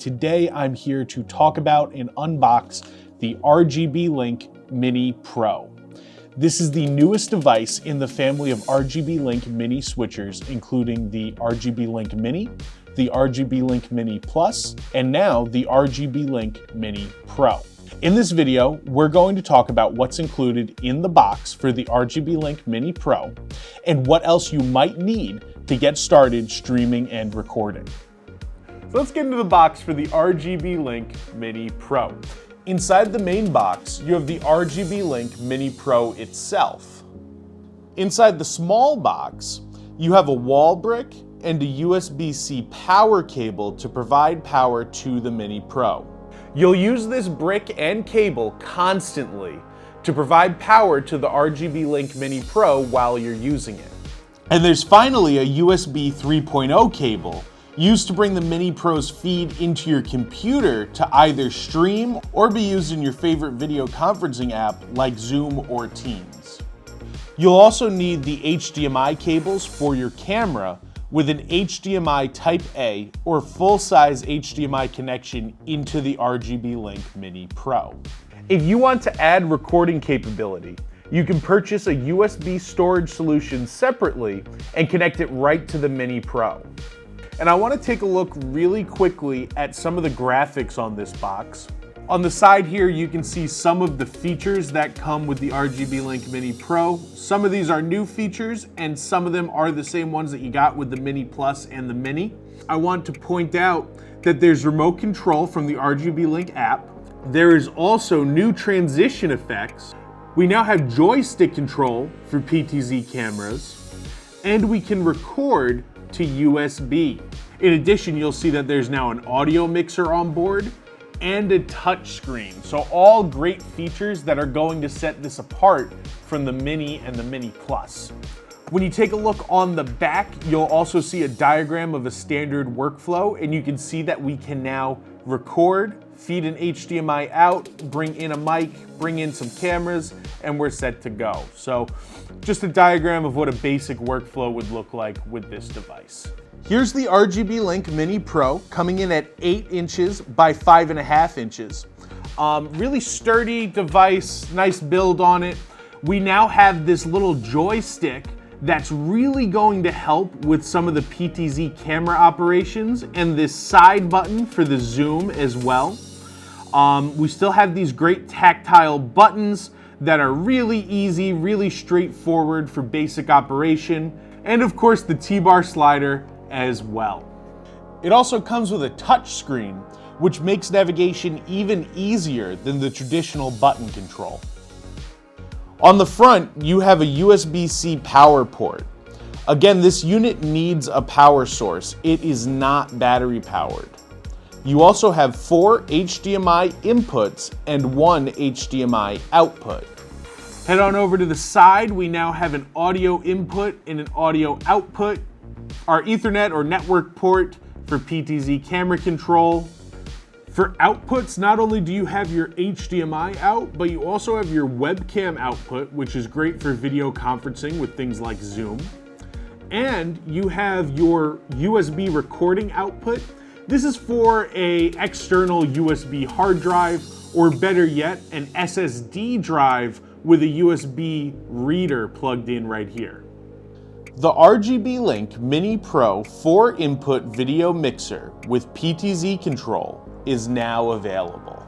Today I'm here to talk about and unbox the RGBlink Mini Pro. This is the newest device in the family of RGBlink Mini switchers, including the RGBlink Mini, the RGBlink Mini Plus, and now the RGBlink Mini Pro. In this video, we're going to talk about what's included in the box for the RGBlink Mini Pro and what else you might need to get started streaming and recording. So let's get into the box for the RGBlink Mini Pro. Inside the main box, you have the RGBlink Mini Pro itself. Inside the small box, you have a wall brick and a USB-C power cable to provide power to the Mini Pro. You'll use this brick and cable constantly to provide power to the RGBlink Mini Pro while you're using it. And there's finally a USB 3.0 cable used to bring the Mini Pro's feed into your computer to either stream or be used in your favorite video conferencing app like Zoom or Teams. You'll also need the HDMI cables for your camera with an HDMI Type A or full-size HDMI connection into the RGBlink Mini Pro. If you want to add recording capability, you can purchase a USB storage solution separately and connect it right to the Mini Pro. And I want to take a look really quickly at some of the graphics on this box. On the side here, you can see some of the features that come with the RGBlink Mini Pro. Some of these are new features, and some of them are the same ones that you got with the Mini Plus and the Mini. I want to point out that there's remote control from the RGBlink app. There is also new transition effects. We now have joystick control for PTZ cameras, and we can record to USB. In addition, you'll see that there's now an audio mixer on board and a touch screen. So all great features that are going to set this apart from the Mini and the Mini Plus. When you take a look on the back, you'll also see a diagram of a standard workflow, and you can see that we can now record, feed an HDMI out, bring in a mic, bring in some cameras, and we're set to go. So just a diagram of what a basic workflow would look like with this device. Here's the RGBlink Mini Pro coming in at 8 inches by 5.5 inches. Really sturdy device, nice build on it. We now have this little joystick that's really going to help with some of the PTZ camera operations, and this side button for the zoom as well. We still have these great tactile buttons that are really easy, really straightforward for basic operation, and of course the T-bar slider as well. It also comes with a touch screen, which makes navigation even easier than the traditional button control. On the front, you have a USB-C power port. Again, this unit needs a power source. It is not battery powered. You also have 4 HDMI inputs and 1 HDMI output. Head on over to the side, we now have an audio input and an audio output, our Ethernet or network port for PTZ camera control. For outputs, not only do you have your HDMI out, but you also have your webcam output, which is great for video conferencing with things like Zoom. And you have your USB recording output. This is for an external USB hard drive, or better yet, an SSD drive with a USB reader plugged in right here. The RGBlink Mini Pro 4-input video mixer with PTZ control is now available.